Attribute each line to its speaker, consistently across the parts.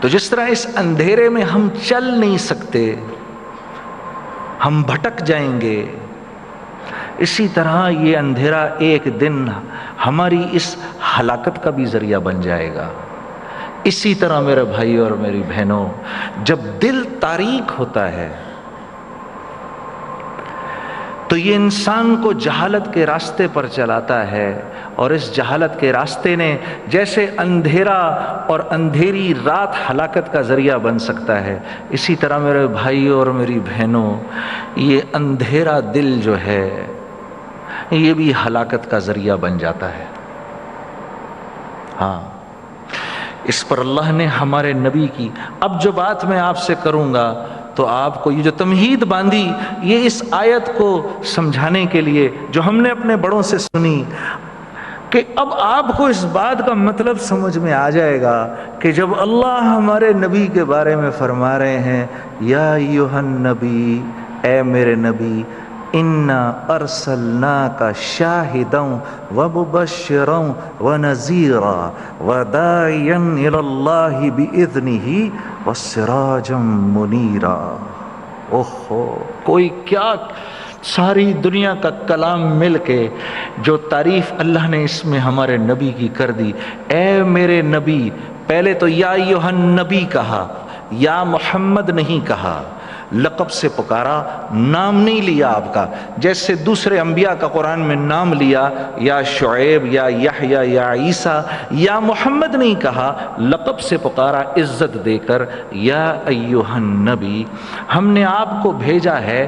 Speaker 1: تو جس طرح اس اندھیرے میں ہم چل نہیں سکتے، ہم بھٹک جائیں گے، اسی طرح یہ اندھیرا ایک دن ہماری اس ہلاکت کا بھی ذریعہ بن جائے گا۔ اسی طرح میرے بھائی اور میری بہنوں، جب دل تاریک ہوتا ہے تو یہ انسان کو جہالت کے راستے پر چلاتا ہے، اور اس جہالت کے راستے نے جیسے اندھیرا اور اندھیری رات ہلاکت کا ذریعہ بن سکتا ہے، اسی طرح میرے بھائی اور میری بہنوں یہ اندھیرا دل جو ہے یہ بھی ہلاکت کا ذریعہ بن جاتا ہے۔ ہاں، اس پر اللہ نے ہمارے نبی کی، اب جو بات میں آپ سے کروں گا تو آپ کو یہ جو تمہید باندھی، یہ اس آیت کو سمجھانے کے لیے جو ہم نے اپنے بڑوں سے سنی، کہ اب آپ کو اس بات کا مطلب سمجھ میں آ جائے گا کہ جب اللہ ہمارے نبی کے بارے میں فرما رہے ہیں یا ایھا النبی، اے میرے نبی، انا ارسلناک شاہدا ومبشرا ونذیرا وداعیا الی اللہ باذنہ وسراجا منیرا۔ اوہو، کوئی کیا ساری دنیا کا کلام مل کے جو تعریف اللہ نے اس میں ہمارے نبی کی کر دی۔ اے میرے نبی، پہلے تو یا ایھا النبی کہا، یا محمد نہیں کہا، لقب سے پکارا، نام نہیں لیا آپ کا، جیسے دوسرے انبیاء کا قرآن میں نام لیا، یا شعیب، یا یحییٰ، یا عیسیٰ، یا محمد نہیں کہا، لقب سے پکارا عزت دے کر، یا ایھا النبی، ہم نے آپ کو بھیجا ہے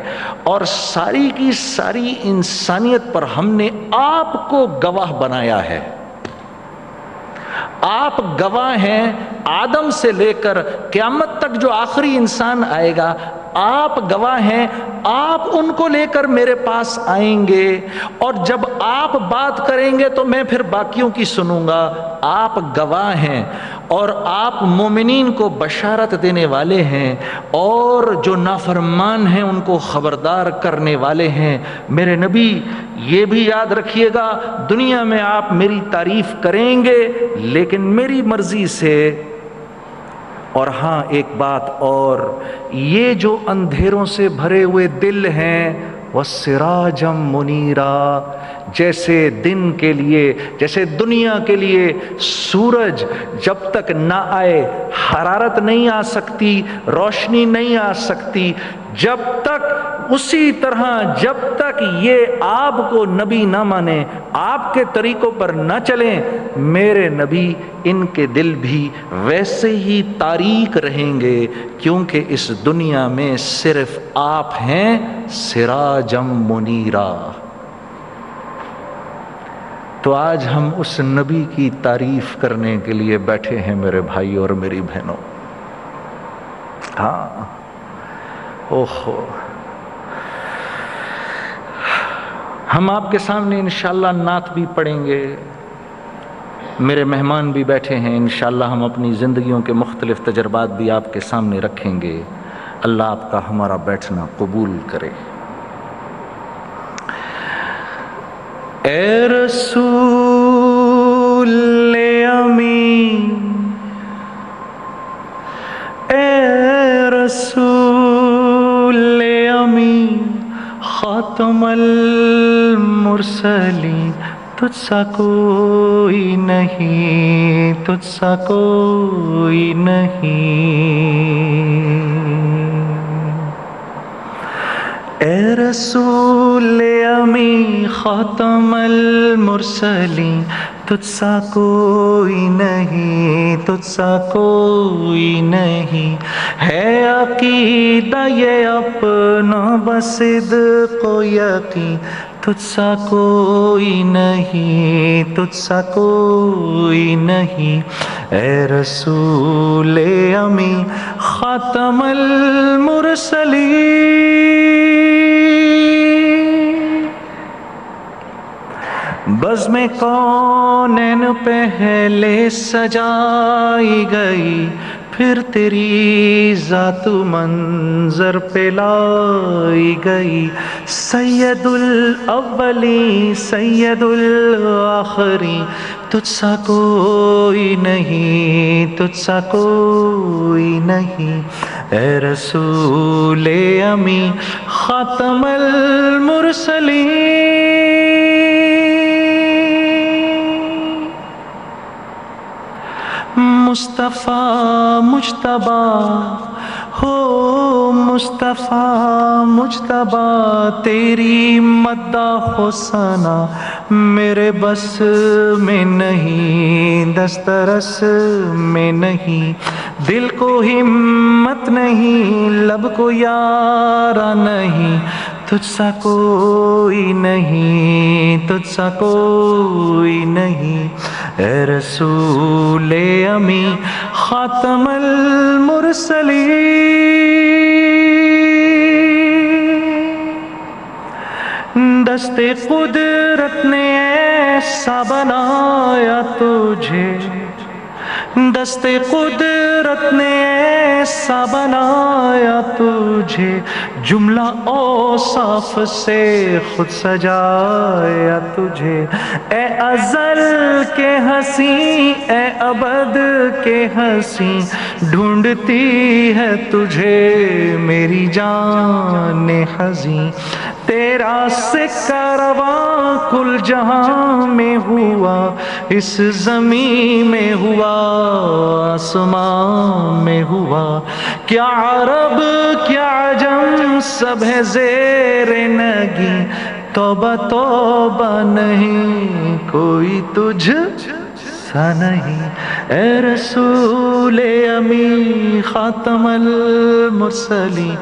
Speaker 1: اور ساری کی ساری انسانیت پر ہم نے آپ کو گواہ بنایا ہے۔ آپ گواہ ہیں، آدم سے لے کر قیامت تک جو آخری انسان آئے گا، آپ گواہ ہیں، آپ ان کو لے کر میرے پاس آئیں گے، اور جب آپ بات کریں گے تو میں پھر باقیوں کی سنوں گا۔ آپ گواہ ہیں اور آپ مومنین کو بشارت دینے والے ہیں، اور جو نافرمان ہیں ان کو خبردار کرنے والے ہیں۔ میرے نبی، یہ بھی یاد رکھیے گا، دنیا میں آپ میری تعریف کریں گے لیکن میری مرضی سے۔ اور ہاں ایک بات اور، یہ جو اندھیروں سے بھرے ہوئے دل ہیں، وَسِرَاجًا مُنِيرًا، جیسے دن کے لیے، جیسے دنیا کے لیے سورج جب تک نہ آئے حرارت نہیں آ سکتی، روشنی نہیں آ سکتی، جب تک، اسی طرح جب تک یہ آپ کو نبی نہ مانے، آپ کے طریقوں پر نہ چلیں، میرے نبی، ان کے دل بھی ویسے ہی تاریک رہیں گے، کیونکہ اس دنیا میں صرف آپ ہیں سراجم منیرا۔ تو آج ہم اس نبی کی تعریف کرنے کے لیے بیٹھے ہیں میرے بھائی اور میری بہنوں۔ ہاں، اوہو، ہم آپ کے سامنے انشاءاللہ نعت بھی پڑھیں گے، میرے مہمان بھی بیٹھے ہیں، انشاءاللہ ہم اپنی زندگیوں کے مختلف تجربات بھی آپ کے سامنے رکھیں گے۔ اللہ آپ کا ہمارا بیٹھنا قبول کرے۔ اے رسول امین، اے رسول امین، خاتم المرسلین، تجھ سا کوئی نہیں، تجھ سا کوئی نہیں۔ اے رسول امین، خاتم المرسلین، تجھ سا کوئی نہیں، تجھ سا کوئی نہیں۔ ہے عقیدہ یہ اپنا بصدق و یقین، تجھ سا کوئی نہیں، تجھ سا کوئی نہیں۔ اے رسول امین، خاتم المرسلین، بزم کونین پہلے سجائی گئی، پھر تیری ذات منظر پہ لائی گئی۔ سید الاولین، سید الآخرین، تجھ سا کوئی نہیں، تجھ سا کوئی نہیں، اے رسول امی خاتم المرسلین، مصطفیٰ مجتبی ہو، مصطفیٰ مجتبی، تیری مدح و ثنا میرے بس میں نہیں، دسترس میں نہیں، دل کو ہمت نہیں، لب کو یارا نہیں، تجھ سا کوئی نہیں، تجھ سا کوئی نہیں، اے رسول امی خاتم المرسلین، دست قدرت نے ایسا بنایا تجھے، دست قدرت نے ایسا بنایا تجھے، جملہ اوصاف سے خود سجایا تجھے، اے ازل کے ہنسی، اے ابد کے ہنسی، ڈھونڈتی ہے تجھے میری جان حزین، تیرا سکہ رواں کل جہاں میں ہوا، اس زمین میں ہوا، آسمان میں ہوا، کیا عرب کیا عجم سب ہے زیر نگی، توبہ توبہ نہیں کوئی تجھ سا نہیں، اے رسول امی خاتم المرسلین،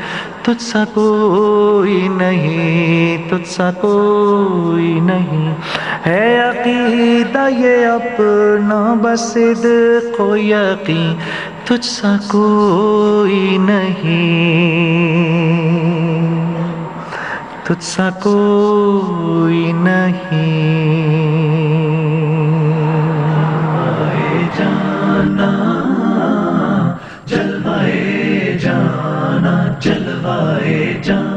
Speaker 1: تجھ سا کوئی نہیں، تجھ سا کوئی نہیں، ہے عقیدہ یہ اپنا بصدق و یقین، تجھ سا کوئی نہیں، تجھ سا کوئی نہیں۔
Speaker 2: جانا جلوائے جانا، جلوائے جانا